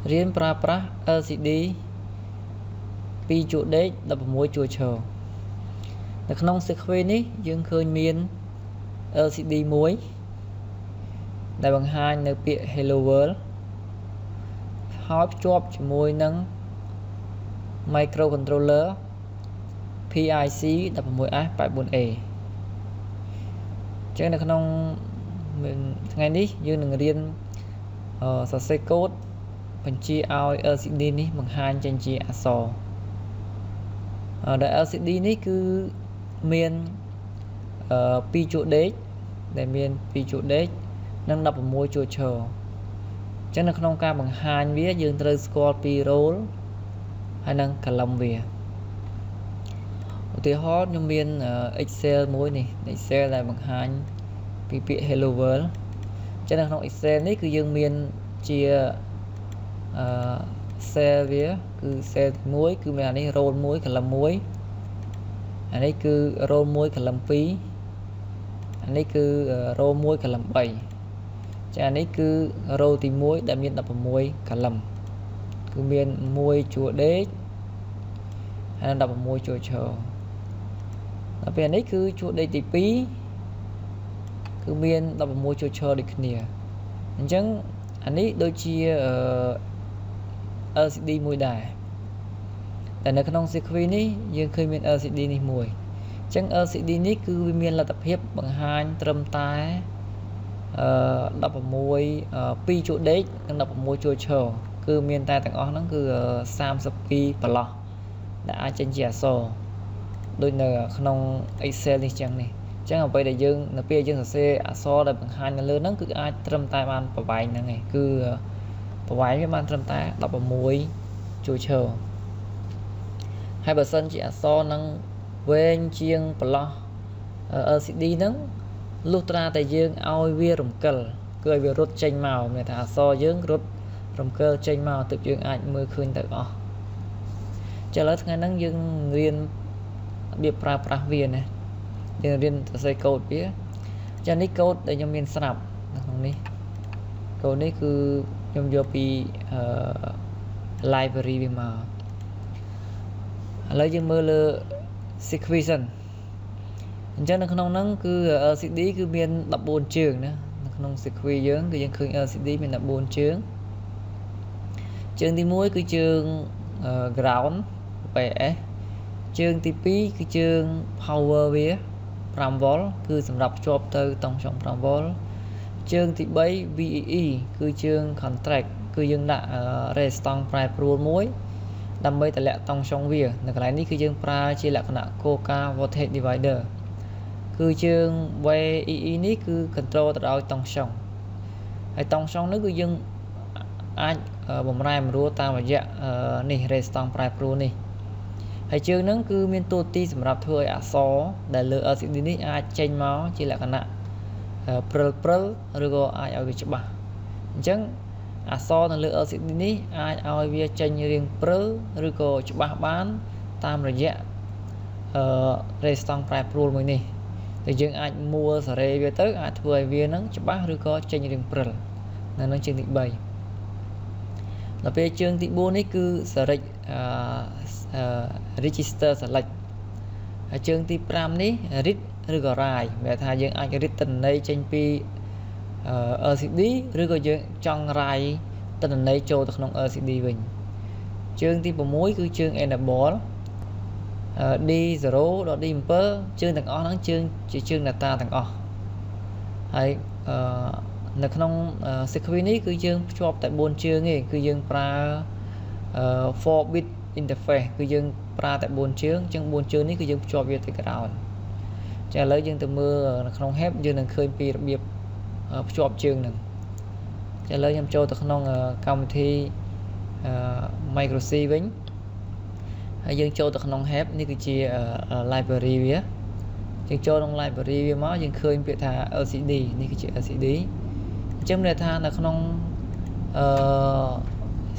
រៀនប្រើប្រាស់ LCD 2 ជួរដេក 16 ជួរឈរ នៅក្នុង sequence នេះយើងឃើញមាន LCD មួយដែលបង្ហាញនៅពាក្យ Hello World ហើយភ្ជាប់ជាមួយនឹង microcontroller PIC 16F84A ចឹងនៅក្នុងថ្ងៃនេះយើងនឹងរៀនសរសេរកូដបញ្ជាឲ្យ LCD នេះបង្ហាញចេញជាអក្សរដែល LCD នេះគឺមាន2ជួរដេកដែលមាន2ជួរដេកនិង16ជួរឈរអញ្ចឹងនៅក្នុងការបង្ហាញវាយើងត្រូវស្គាល់ពី role ហើយនិង column វាឧទាហរណ៍ខ្ញុំមាន Excel មួយនេះ Excel ដែលបង្ហាញពីពាក្យ Hello World អញ្ចឹងនៅក្នុង Excel នេះគឺយើងមានជាcell វាគឺ cell 1គឺមានអានេះ role 1 column 1អានេះគឺ role 1 column 2អានេះគឺ row 1 column 3ចាអានេះគឺ row ទី1ដែលមាន16 column គឺមាន1ជួរដេកហើយ16ជួរឈរដល់ពេលនេះគឺជួរដេកទី2គឺមាន16ជួរឈរដូចគ្នាអញ្ចឹងអានេះដូចជាLCD មួយដែរតែនៅក្នុង sequence នេះយើងឃើញមាន LCD នេះមួយអញ្ចឹង LCD នេះគឺវាមានលទ្ធភាពបង្ហាញត្រឹមតែ16 2ជួរដេកនិង16ជួរឈរគឺមានតែទាំងអស់ហ្នឹងគឺ32ប្រឡោះដែលអាចចេញជាអក្សរដូចនៅក្នុង Excel នេះចឹងនេះអញ្ចឹងអ្វីដែលយើងនៅពេលយើងសរសេរអក្សរដែលបង្ហាញនៅលើហ្នឹងគឺអាចត្រឹមតែបានប្រវែងហ្នឹងឯងគឺប្រវែងវាបានត្រឹមតែ16ជួរឈរហើយបើសិនជាអក្សរហ្នឹងវែងជាងប្រឡោះ LCD ហ្នឹងលុះត្រាតែយើងឲ្យវារំកិលគឺឲ្យវារត់ចេញមកមានថាអក្សរយើងរត់រំកិលចេញមកទើបយើងអាចមើលឃើញទៅអស់ចាឥឡូវថ្ងៃហ្នឹងយើងរៀនរបៀបប្រើប្រាស់វាណាយើងរៀនសរសេរកូដវាចានេះកូដដែលខ្ញុំមានស្រាប់នៅក្នុងនេះកូដនេះគឺខ្ញុំយកពីlibrary វាមកឥឡូវយើងមើលលើ sequence អញ្ចឹងនៅក្នុងហ្នឹងគឺ LCD គឺមាន14ជើងណានៅក្នុង sequence យើងគឺយើងឃើញ LCD មាន14ជើងជើងទី1គឺជើង ground PS ជើងទី2គឺជើង power វា 5V គឺសម្រាប់ភ្ជាប់ទៅតង់ចុង 5V ជើងទី3 VEE គឺជើង contract គឺយើងដាក់ resistance ប្រែប្រួលមួយដើម្បីតម្លាក់តង់ចុងវានៅកន្លែងនេះគឺយើងប្រើជាលក្ខណៈ Coca voltage divider គឺជើង VEE នេះគឺ control ទៅដោយតង់ចុងហើយតង់ចុងនេះគឺយើងអាចបំរែបំរួលតាមរយៈនេះ resistance ប្រែប្រួលនេះហើយជើងហ្នឹងគឺមានតួនាទីសម្រាប់ធ្វើឲ្យអក្សរដែលលើ LCD នេះអាចចេញមកជាលក្ខណៈព្រិលឬក៏អាចឲ្យវាច្បាស់អញ្ចឹងអក្សរនៅលើ LCD នេះអាចឲ្យវាចេញរាងព្រិលឬក៏ច្បាស់បានតាមរយៈresistance ប្រែប្រួលមួយនេះតែយើងអាចមួលសារ៉េវាទៅអាចធ្វើឲ្យវានឹងច្បាស់ឬក៏ចេញរាងព្រិលនៅនឹងជើងទី3ដល់ពេលជើងទី4នេះគឺ select register select ហើយជើងទី5នេះ read ឬក៏ write មានថាយើងអាច read ទិន្នន័យចេញពី LCD ឬក៏យើងចង់ write ទិន្នន័យចូលទៅក្នុង LCD វិញជើងទី6គឺជើង enable D0 ដល់ D7 ជើងទាំងអស់ហ្នឹងជើងជាជើង data ទាំងអស់ហើយនៅក្នុង sequence នេះគឺយើងភ្ជាប់តែ4ជើងទេគឺយើងប្រើ4 bit interface គឺយើងប្រើតែ4ជើងអញ្ចឹង4ជើងនេះគឺយើងភ្ជាប់វាទៅក្រោយចាឥឡូវយើងទៅមើលនៅក្នុង help យើងនឹងឃើញពីរបៀបភ្ជាប់ជើងហ្នឹងចាឥឡូវខ្ញុំចូលទៅក្នុងកម្មវិធី Micro C វិញហើយយើងចូលទៅក្នុង help នេះគឺជា library វាយើងចូលក្នុង library វាមកយើងឃើញពាក្យថា LCD នេះគឺជា LCD អញ្ចឹងមានថានៅក្នុង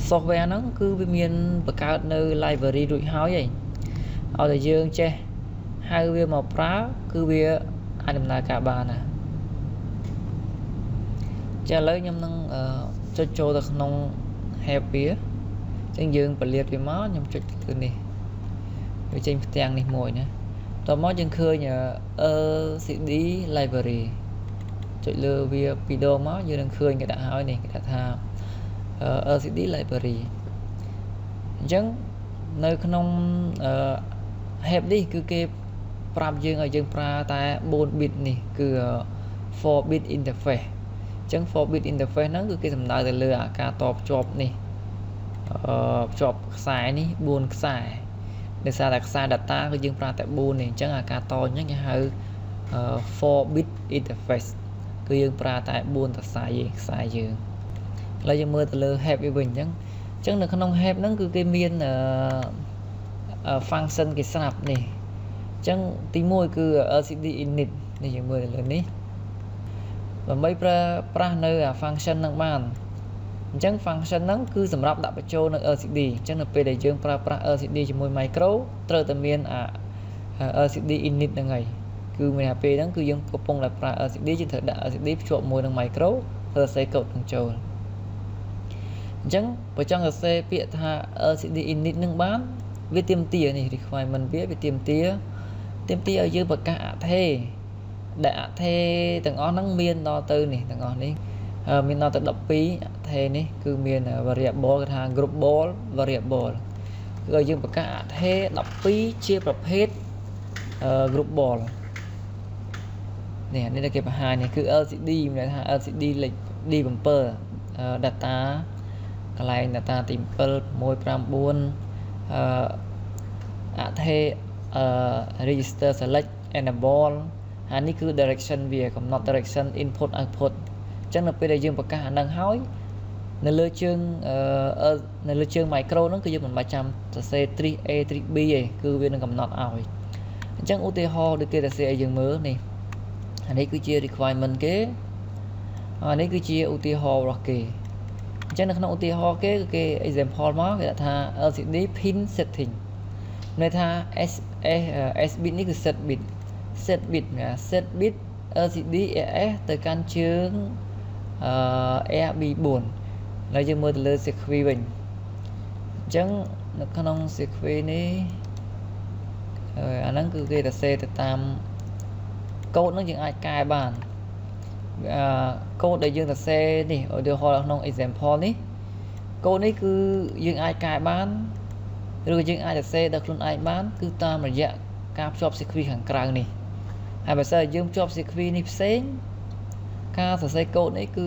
software ហ្នឹងគឺវាមានបង្កើតនៅ library រួចហើយឯងឲ្យតែយើងចេះហៅវាមកប្រើគឺវាអាចដំណើរការបានណាចាឥឡូវខ្ញុំនឹងចុចចូលទៅក្នុង happy ចឹងយើងបលាតវាមកខ្ញុំចុចគឺនេះវាចេញផ្ទាំងនេះមួយណាតោះមកយើងឃើញ LCD library ចុចលើវាពីរដងមកយើងនឹងឃើញគេដាក់ហើយនេះគេដាក់ថា LCD library អញ្ចឹងនៅក្នុង help នេះគឺគេប្រាប់យើងឲ្យយើងប្រើតែ4 bit នេះគឺ 4 bit interface អញ្ចឹង 4 bit interface ហ្នឹងគឺគេសំដៅទៅលើអាការតភ្ជាប់នេះភ្ជាប់ខ្សែនេះ4ខ្សែដោយសារតែខ្សែ data គឺយើងប្រើតែ4នេះអញ្ចឹងអាការតអញ្ចឹងគេហៅ 4 bit interface គឺយើងប្រើតែ4ខ្សែយើងឥឡូវយើងមើលទៅលើ help វាវិញអញ្ចឹងនៅក្នុង help ហ្នឹងគឺគេមានfunction គេស្រាប់នេះអញ្ចឹងទី1គឺ LCD init នេះយើងមើលទៅលើនេះដើម្បីប្រើប្រាស់នៅ function ហ្នឹងបានអញ្ចឹង function ហ្នឹងគឺសម្រាប់ដាក់បញ្ចូលនៅ LCD អញ្ចឹងនៅពេលដែលយើងប្រើប្រាស់ LCD ជាមួយ micro ត្រូវតែមានLCD init ហ្នឹងហើយគឺមានថាពេលហ្នឹងគឺយើងកំពុងតែប្រើ LCD យើងត្រូវដាក់ LCD ភ្ជាប់មួយនឹង micro ធ្វើសរសេរកូដនឹងចូលអញ្ចឹងបើចង់សរសេរពាក្យថា LCD init នឹងបានវាទាមទារនេះ requirement វាទាមទារឲ្យយើងប្រកាសអថេដែលអថេទាំងអស់ហ្នឹងមានដល់ទៅនេះទាំងអស់នេះមានដល់ទៅ12អថេនេះគឺមាន variable គេថា global variable គឺឲ្យយើងប្រកាសអថេ12ជាប្រភេទ global នេះដែលគេបង្ហាញនេះគឺ LCD មានថា LCD លេខ D7 data កន្លែង data ទី7 6 9អថេregister select enable ហើយនេះគឺ direction វាកំណត់ direction input output អញ្ចឹងនៅពេលដែលយើងប្រកាសអានឹងហើយនៅលើជើង micro ហ្នឹងគឺយើងមិនបាច់ចាំសរសេរ 3A 3B ទេគឺវានឹងកំណត់ឲ្យអញ្ចឹងឧទាហរណ៍ដូចគេសរសេរឲ្យយើងមើលនេះអានេះគឺជា requirement គេអានេះគឺជាឧទាហរណ៍របស់គេអញ្ចឹងនៅក្នុងឧទាហរណ៍គេគឺគេ example មកគេថា LCD pin setting ន័យថា S bit នេះគឺ set bit LCD AS ទៅកាន់ជើងRB4 ហើយយើងមើលទៅលើ sequence វិញអញ្ចឹងនៅក្នុង sequence នេះអាហ្នឹងគឺគេសរសេរទៅតាមកូដហ្នឹងយើងអាចកែបានកូដដែលយើងសរសេរនេះឧទាហរណ៍ក្នុង example នេះកូដនេះគឺយើងអាចកែបានឬយើងអាចសរសេរដល់ខ្លួនឯងបានគឺតាមរយៈការភ្ជាប់ sequence ខាងក្រៅនេះហើយបើសិនជាយើងភ្ជាប់ sequence នេះផ្សេងការសរសេរកូដនេះគឺ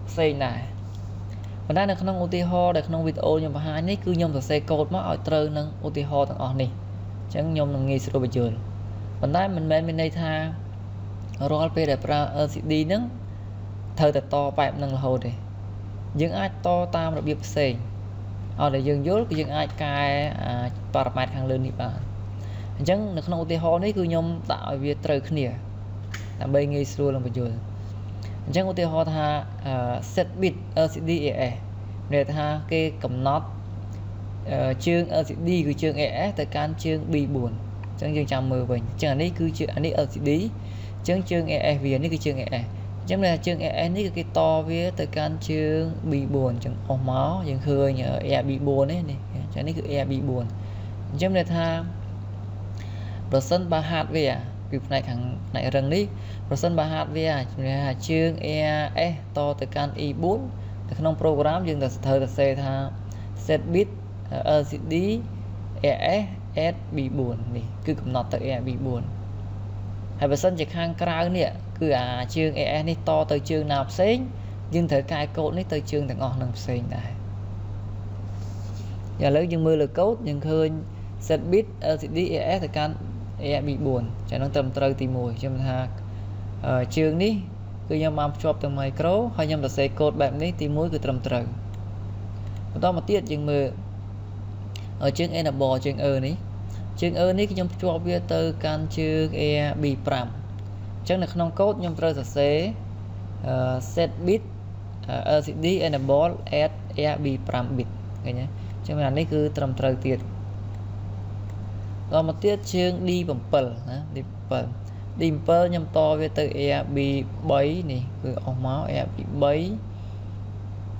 ផ្សេងដែរប៉ុន្តែនៅក្នុងឧទាហរណ៍ដែលក្នុងវីដេអូខ្ញុំបង្ហាញនេះគឺខ្ញុំសរសេរកូដមកឲ្យត្រូវនឹងឧទាហរណ៍ទាំងអស់នេះអញ្ចឹងខ្ញុំនឹងងាយស្រួលបញ្យល់ប៉ុន្តែមិនមែនមានន័យថារាល់ពេលដែលប្រើ LCD ហ្នឹងត្រូវតែតបែបហ្នឹងរហូតទេយើងអាចតតាមរបៀបផ្សេងឲ្យតែយើងយល់គឺយើងអាចកែប៉ារ៉ាម៉ែត្រខាងលើនេះបានអញ្ចឹងនៅក្នុងឧទាហរណ៍នេះគឺខ្ញុំដាក់ឲ្យវាត្រូវគ្នាដើម្បីងាយស្រួលនឹងបញ្យល់អញ្ចឹងឧទាហរណ៍ថា set bit LCD AS មានថាគេកំណត់ជើង LCD គឺជើង AS ទៅកាន់ជើង B4 អញ្ចឹងយើងចាំមើលវិញអញ្ចឹងអានេះគឺជាអានេះ LCD អញ្ចឹងជើង AS វានេះគឺជើង AS អញ្ចឹងជើង AS នេះគឺគេតវាទៅកាន់ជើង B4 អញ្ចឹងអស់មកយើងឃើញ AR-B4 នេះអញ្ចឹងនេះគឺ AR-B4 អញ្ចឹងមានថាប្រសិនបើ hardware គឺផ្នែកខាងផ្នែករឹងនេះប្រសិនបើ hardware ជំនឿថាជើង ARS តទៅកាន់ E4 នៅក្នុង program យើងត្រូវសរសេរថា set bit LCD AS add B4 នេះគឺកំណត់ទៅ AR-B4 ហើយបើសិនជាខាងក្រៅនេះគឺអាជើង AS នេះតទៅជើងណាផ្សេងយើងត្រូវកែកូដនេះទៅជើងទាំងអស់នឹងផ្សេងដែរឥឡូវយើងមើលលើកូដយើងឃើញ set bit LCD AS ទៅកាន់ AR-B4 ចឹងនឹងត្រឹមត្រូវទី1ខ្ញុំថាជើងនេះគឺខ្ញុំបានភ្ជាប់ទៅ micro ហើយខ្ញុំសរសេរកូដបែបនេះទី1គឺត្រឹមត្រូវបន្តមកទៀតយើងមើលជើង enable ជើង នេះជើង នេះខ្ញុំភ្ជាប់វាទៅកាន់ជើង AR-B5 អញ្ចឹងនៅក្នុងកូដខ្ញុំត្រូវសរសេរ set bit LCD enable add AR-B5 bit ឃើញទេអញ្ចឹងអានេះគឺត្រឹមត្រូវទៀតដល់មកទៀតជើង D7 ណា D7 ខ្ញុំតវាទៅ AR-B3 នេះគឺអស់មក AR-B3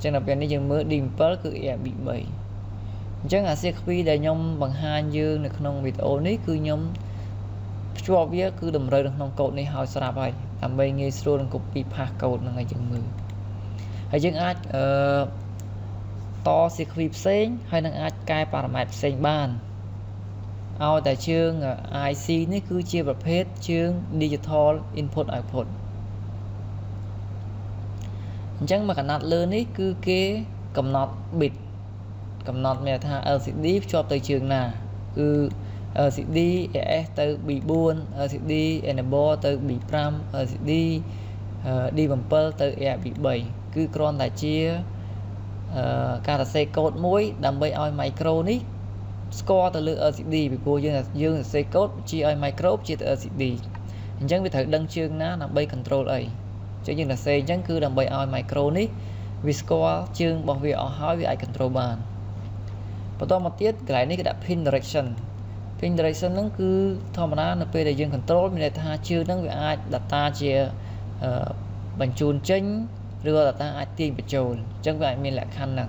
ចឹងដល់ពេលនេះយើងមើល D7 គឺ ARB3 អញ្ចឹងអា CQV ដែលខ្ញុំបង្ហាញយើងនៅក្នុងវីដេអូនេះគឺខ្ញុំភ្ជាប់វាគឺតម្រូវនៅក្នុងកូដនេះឲ្យស្រាប់ហើយដើម្បីងាយស្រួលនឹង copy paste កូដហ្នឹងឲ្យយើងមើលហើយយើងអាចត CQV ផ្សេងហើយនឹងអាចកែប៉ារ៉ាម៉ែត្រផ្សេងបានឲ្យតែជើង IC នេះគឺជាប្រភេទជើង digital input output អញ្ចឹងមកកណាត់លើនេះគឺគេកំណត់ bit កំណត់មានថា LCD ភ្ជាប់ទៅជើងណាគឺ LCD AS ទៅ B4 LCD enable ទៅ B5 LCD D7 ទៅ ARB3 គឺគ្រាន់តែជាការសរសេរកូដមួយដើម្បីឲ្យ micro នេះស្គាល់ទៅលើ LCD ពីព្រោះយើងសរសេរកូដជាឲ្យ micro ជាទៅ LCD អញ្ចឹងវាត្រូវដឹងជើងណាដើម្បី control អីអញ្ចឹងយើងសរសេរអញ្ចឹងគឺដើម្បីឲ្យ micro នេះវាស្គាល់ជើងរបស់វាអស់ហើយវាអាច control បានបន្តមកទៀតកន្លែងនេះគេដាក់ pin direction ហ្នឹងគឺធម្មតានៅពេលដែលយើង control មានន័យថាជើងហ្នឹងវាអាច data ជាបញ្ជូនចេញឬ data អាចទាញបញ្ចូលអញ្ចឹងវាអាចមានលក្ខខណ្ឌហ្នឹង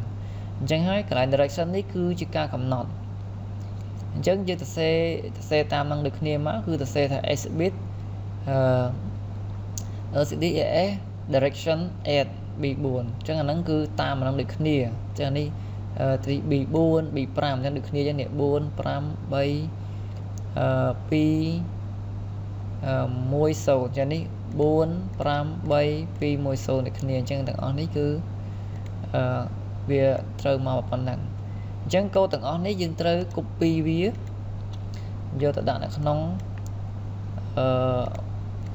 អញ្ចឹងហើយកន្លែង direction នេះគឺជាការកំណត់អញ្ចឹងយើងសរសេរតាមនឹងដូចគ្នាមកគឺសរសេរថា S bit LCD AS direction add B4 អញ្ចឹងអាហ្នឹងគឺតាមអាហ្នឹងដូចគ្នាអញ្ចឹងនេះB4 B5 អញ្ចឹងដូចគ្នាអញ្ចឹងនេះ4 5 3 2 1 0អញ្ចឹងនេះ4 5 3 2 1 0ដូចគ្នាអញ្ចឹងទាំងអស់នេះគឺវាត្រូវមកប៉ុណ្ណឹងអញ្ចឹងកូដទាំងអស់នេះយើងត្រូវ copy វាយកទៅដាក់នៅក្នុង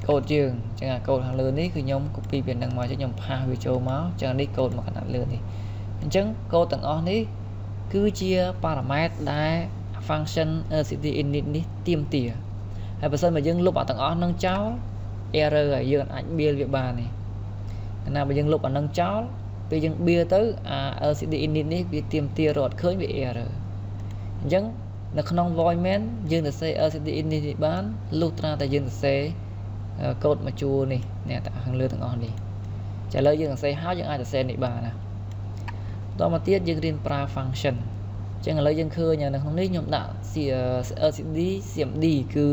កូដយើងអញ្ចឹងអាកូដខាងលើនេះគឺខ្ញុំ copy ពីនឹងមកអញ្ចឹងខ្ញុំផាសវាចូលមកអញ្ចឹងនេះកូដមកកណ្ដាលលើនេះអញ្ចឹងកូដទាំងអស់នេះគឺជាប៉ារ៉ាម៉ែត្រដែល function LCD init នេះទាមទារហើយបើសិនបើយើងលុបអាទាំងអស់ហ្នឹងចោល error ហើយយើងអាចបៀលវាបានទេកាលណាបើយើងលុបអាហ្នឹងចោលពេលយើងបៀលទៅអា LCD init នេះវាទាមទាររត់ឃើញវា error អញ្ចឹងនៅក្នុង void main យើងសរសេរ LCD init នេះបានលុះត្រាតែយើងសរសេរកូដមួយជួរនេះអ្នកតាខាងលើទាំងអស់នេះចាឥឡូវយើងសរសេរហើយយើងអាចសរសេរនេះបានណាបន្តមកទៀតយើងរៀនប្រើ function អញ្ចឹងឥឡូវយើងឃើញនៅក្នុងនេះខ្ញុំដាក់ LCD CMD គឺ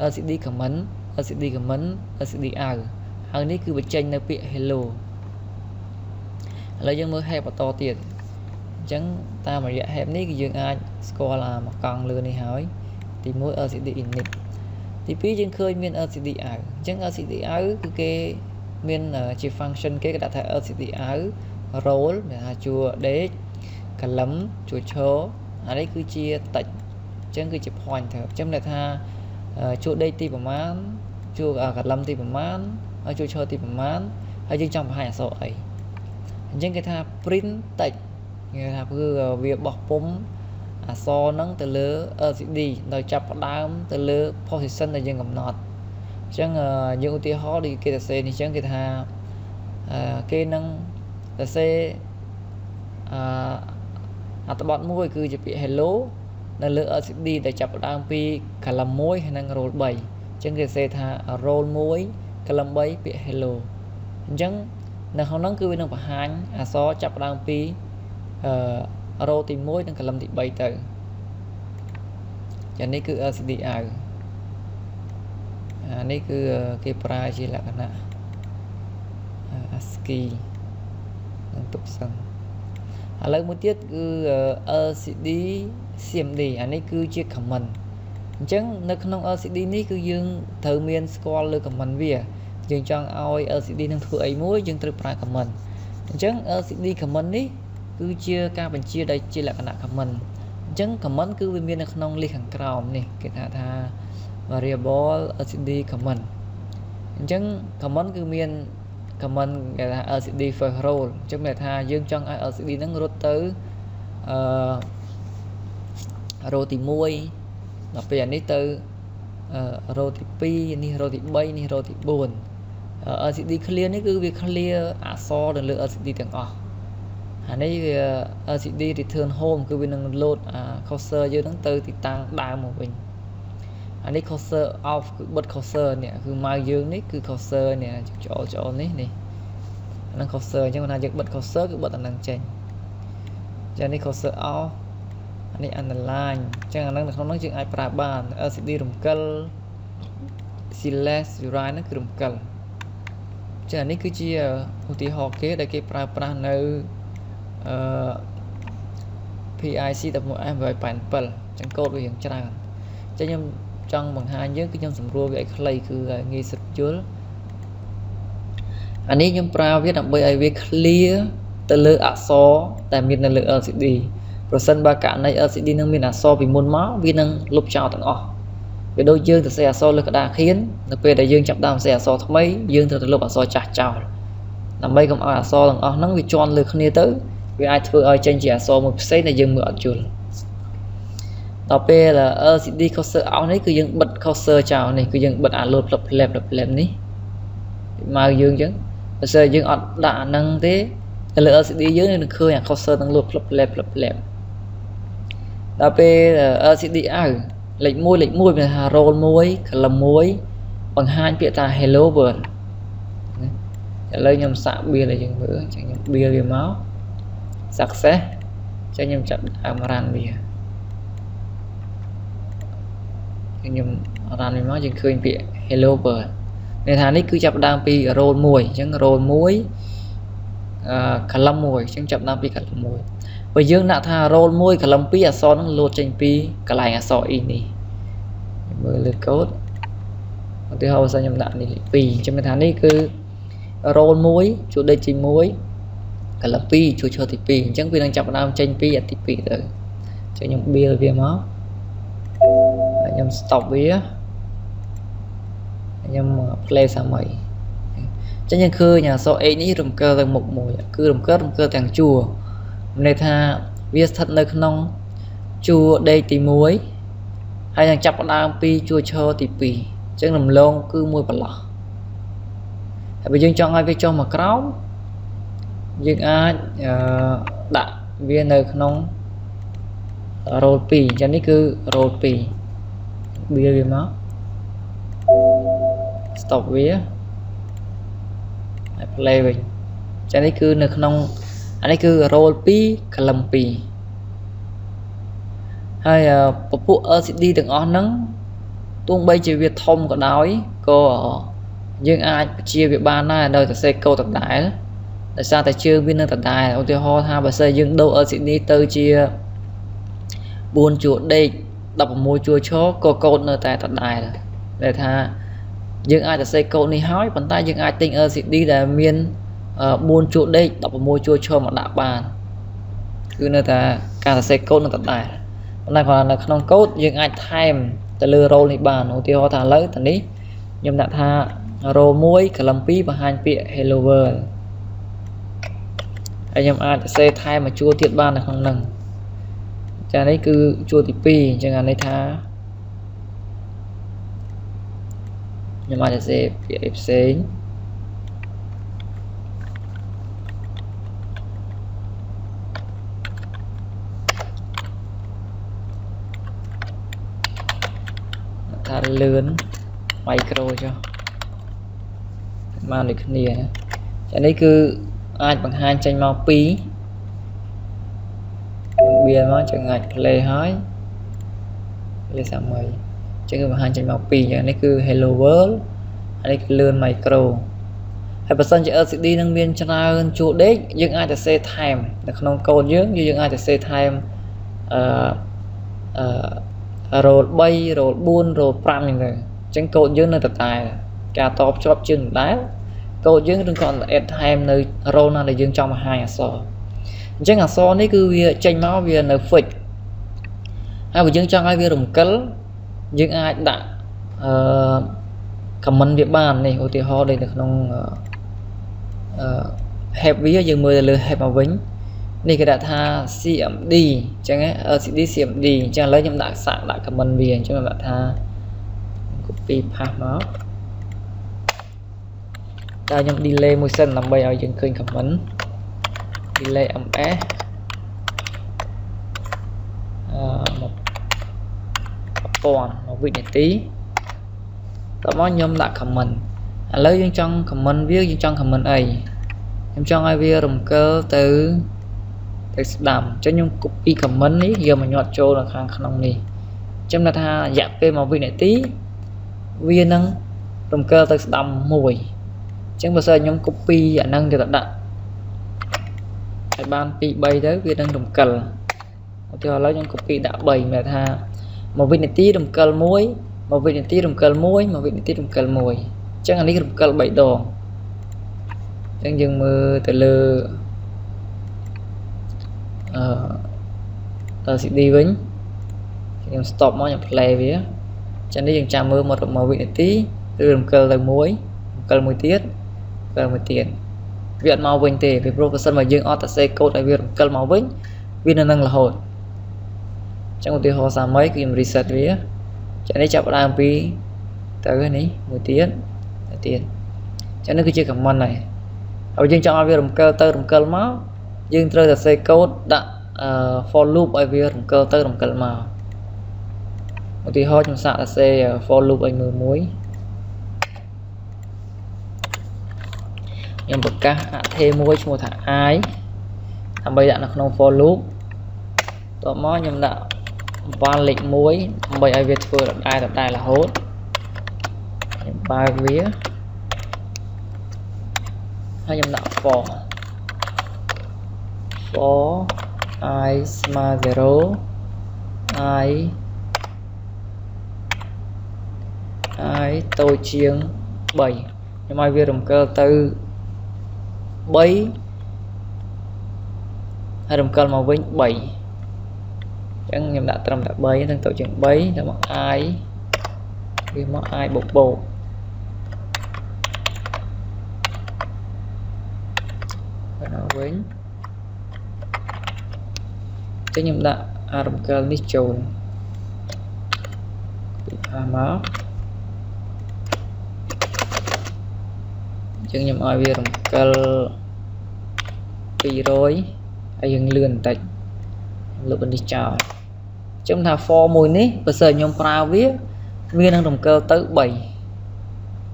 LCD comment LCD comment LCD out ហើយនេះគឺបញ្ចេញនៅពាក្យ hello ឥឡូវយើងមើល head បន្តទៀតអញ្ចឹងតាមរយៈ head នេះគឺយើងអាចស្គាល់មកកង់លើនេះហើយទី1 LCD init ទី2យើងឃើញមាន LCD out អញ្ចឹង LCD out គឺគេមានជា function គេគេដាក់ថា LCD out role មានថាជួរដេក column ជួរឈរអានេះគឺជាតិចអញ្ចឹងគឺជា pointer អញ្ចឹងន័យថាជួរដេកទីប្រមាណជួរ column ទីប្រមាណហើយជួរឈរទីប្រមាណហើយយើងចង់បង្ហាញអក្សរអីអញ្ចឹងគេថា print text គេថាគឺវាបោះពុម្ពអក្សរហ្នឹងទៅលើ LCD ដោយចាប់ផ្ដើមទៅលើ position ដែលយើងកំណត់អញ្ចឹងយើងឧទាហរណ៍ដូចគេសរសេរនេះអញ្ចឹងគេថាគេនឹងសរសេរអត្ថបទមួយគឺជាពាក្យ hello នៅលើ LCD ដែលចាប់ផ្ដើមពី column 1ហើយនិង row 3អញ្ចឹងគេសរសេរថា row 1 column 3ពាក្យ hello អញ្ចឹងនៅក្នុងហ្នឹងគឺវានឹងបង្ហាញអក្សរចាប់ផ្ដើមពីrow ទី1និង column ទី3ទៅចានេះគឺ LCD out អានេះគឺគេប្រើជាលក្ខណៈ ASCII នឹងទុកសិនឥឡូវមួយទៀតគឺ LCD CMD អានេះគឺជា comment អញ្ចឹងនៅក្នុង LCD នេះគឺយើងត្រូវមានស្គាល់លើ comment វាយើងចង់ឲ្យ LCD នឹងធ្វើអីមួយយើងត្រូវប្រើ comment អញ្ចឹង LCD comment នេះគឺជាការបញ្ជាដែលជាលក្ខណៈ comment អញ្ចឹង comment គឺវាមាននៅក្នុង list ខាងក្រោមនេះគេថា variable LCD comment អញ្ចឹង comment គឺមាន comment គេថា LCD first row អញ្ចឹងមានថាយើងចង់ឲ្យ LCD ហ្នឹងរត់ទៅrow ទី1ដល់ពេលអានេះទៅrow ទី2នេះ row ទី3នេះ row ទី4 LCD clear នេះគឺវា clear អក្សរនៅលើ LCD ទាំងអស់អានេះវា LCD return home គឺវានឹង load cursor យើងហ្នឹងទៅទីតាំងដើមមកវិញអានេះ cursor off គឺបិទ cursor នេះគឺម៉ៅយើងនេះគឺ cursor នេះច្អល់នេះ năng cursor chứ mà dựng bật cursor cứ bật ở năng trên cho nên cursor off anh ấy underline chẳng năng không nói chuyện ai pra bàn LCD rung cân select right nó cứ rung cân cho nên cứ chia một tí họ kế để cái pra nơi PIC tập một em với bản pel chẳng code về hiện trạng cho nên trong bằng hai nhớ cái trong sầm rùa cái clay cứ nghi sực chứa anh ấy nhưng pra viết làm bởi viết clear từ lựa ạ so tại miền là lựa LCD rồi sân ba cả này LCD năng miền ạ so vì môn máu vì năng lúc chào tầng ở về đôi dương từ xe so lực đa khiến là về đại dương chậm đam xe so thấp mấy dương từ lúc ạ so chả chào làm mấy công ạ so tầng ở nắng vì tròn lực không tới vì ai thưa ơi trên chỉ ạ so một set này dương mượn chuột đó p là LCD cursor áo này cứ dương bật cursor chào này cứ dương bật ạ lột lập lẹp ní mà dương chứ giờ dương ọt đã năng thế lựa LCD dưới nên khơi nhà cursor tăng lột lẹp đó p là LCD lệnh môi là hà roll môi làm môi bằng hai phía ta hello world trả lời nhầm xạ bia là dừng bữa chẳng nhầm bia về máu success cho nhầm chậm amaran bia nhầm ran về máu dừng khơi phía hello world nên thằng ấy cứ chậm đang pi roll môi chẳng roll môi cả lâm môi chẳng chậm đang pi cả lâm môi bây giờ nãy thà roll môi cả lâm pi à so nó lột trên pi cả lại à so in đi mười lượt code từ hậu sao nhầm đạn đi pi cho mình thằng ấy cứ roll môi chủ đề chỉ môi cả lâm pi chủ cho thì pi chẳng pi đang chậm đang trên pi à thì pi rồi cho nhầm bia về máu nhầm stop vía nhầm play sao mày cho nên khơi nhà so ấy ní rồng cơ là một mùi cứ rồng cơ thằng chùa này tha viết thật nơi không chùa đây thì muối hay thằng chắp đang pi chùa cho thì pi chứ làm lông cứ mùi bật lọ bây giờ cho ai với cho mà cáo nhưng ai đã viên nơi không rồi pi cho nên cứ rồi pi bia về máu stop vía play mình cho nên cứ được không anh ấy cứ roll pi column pi hay bộ LCD từng on nắng tuôn bay chỉ việc thông có đói cô nhưng ai chia việc ba này đời sẽ câu tập đại tại sao tại chưa viên tập đại ô tiêu ho ha và xây dựng đâu LCD từ chia buôn chuột đây đọc môi chua chó cô nơi tại tập đại để tha nhưng ai sẽ xây câu này hỏi bàn tay nhưng ai tin LCD là miền buôn chuột đây đọc môi chua cho một đạo bàn cứ nơi ta càng xây câu nó tập đại này còn là không code nhưng ai time ta lừa roll này bàn ô tiêu thà lấy thằngนี้nhưng đã tha roll muối cả lâm pi và hai pịa hello world anh em ai xây time mà chua thiệt bàn là không nâng cho đấy cứ chua thì pi chẳng hạn này tha nhưng mà sẽ bị xén ta lớn micro cho mà được nè cho nên cứ ai bằng hai tranh màu pí bia nó chẳng ngạch play hỏi lên sao mày chứ người mà hai tranh màu pì cho nên cứ hello world hay cứ lươn micro hay person chỉ LCD năng viên cho ra hơn chỗ đấy nhưng aiจะ say time là không code dưới như những aiจะ say time rồi bay rồi buôn rồi pram như này chẳng code dưới nơi tập tài cả top chop chừng đá code dưới đừng còn add time nơi role nào để dương trong mà hai so chẳng là so đấy cứ tranh máu vì là phịch hai buổi dương trong ai vì đồng cấn nhưng ai đã comment việc bàn này ô tiêu ho đây được không hẹp ví dụ 10 là hẹp mà vĩnh này cái đã tha CMD chẳng ấy LCD CMD chẳng lấy nhầm đại sạn đã comment viền cho bạn tha copy paste nó ta nhầm delay motion làm bây giờ dừng khơi comment delay ms một vị tí tao nói nhôm đã comment lấy trong comment viết trong comment ấy em cho ai vi rồng cơ từ đầm cho nhung copy comment ní giờ mà nhọt trâu là khang khăn này chấm là tha dạp cái màu vi này tí viên nâng rồng cơ từ đầm mùi chẳng bao giờ nhung copy giả nâng cho đặt ban pi bay tới viên nâng rồng cờ cho lấy nhung copy đã bày mà tha màu vi này tí rồng cờ muối màu vi này tí rồng cờ muối màu vi này tí rồng cờ mùi chẳng anh đi rồng cờ bảy đòn chẳng dừng mưa từ lừa tờ đi vĩnh em stop nó nhập play vía chẳng đi dừng chạm mưa một màu vị này tí từ cơ từ muối cơ mùi tiết cơ mùi tiền viện màu vinh tề về profession mà dương autosave code ở việc cơ màu vĩnh viên năng là hồn trong một tiêu hồ xa mấy kìm reset vía chẳng đi chạm làm pi tới cái này mùi tiết tiền chẳng nên cứ chơi comment này ở dương trong việc cơ từ cơ máu dương rơi là xây code đã for loop ở việc cơ tới đồng cơ màu một tí ho trong sạc là xe for loop anh mưa muối nhưng bậc các thêm muối cho một thằng ai làm bây giờ là không for loop tỏ mó nhưng đã van lệnh muối bây ai việc vừa tập đai là hốt bài vía hay nhầm đạo for I smart zero I tôi chiêng 7 nhưng mà việc động cơ từ 7 hay động cơ màu vinh 7 chẳng nhầm đã trầm đã 7 thằng tổ trưởng 7 là một ai vì một ai bột bộ màu vinh cái nhầm đã động cơ ní trồn máu chẳng nhầm ai việc động cơ bị rối ai dừng lươn tạch lúc đi chào chúng ta for mùi ní bây giờ nhóm prao viết viên đang động cơ tới 7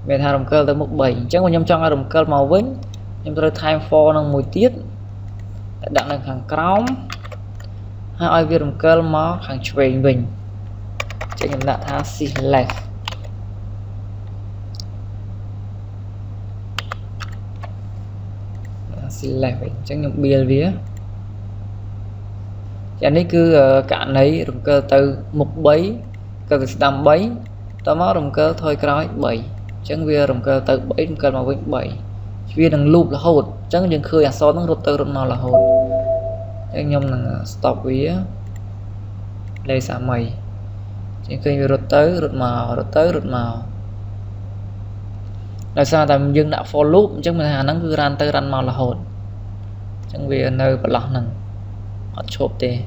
về thà động cơ tới 17 chẳng có nhóm trong động cơ màu vĩnh nhóm tôi time for năng mùi tiết đặt là hàng crom hai ai việc động cơ máu hàng truyền bình chẳng nhầm đã tha select select chẳng nhầm bia vía chẳng đấy cứ cả lấy động cơ từ một bấy cơ từ đầm bấy tao máu động cơ thôi cái nói 7 chẳng vì động cơ từ 7 động cơ màu vĩnh 7 vì đằng loop là hột chẳng những khơi so nó rút từ rút nào là hột anh nhầm là stop vía đây xả mày chỉ khi rút tới rút màu rút tới rút màu là sao tầm dừng đã for loop chứ mình hà nó cứ ran tới ran màu là hột chẳng vì nơi có lọc nằng họ chộp tê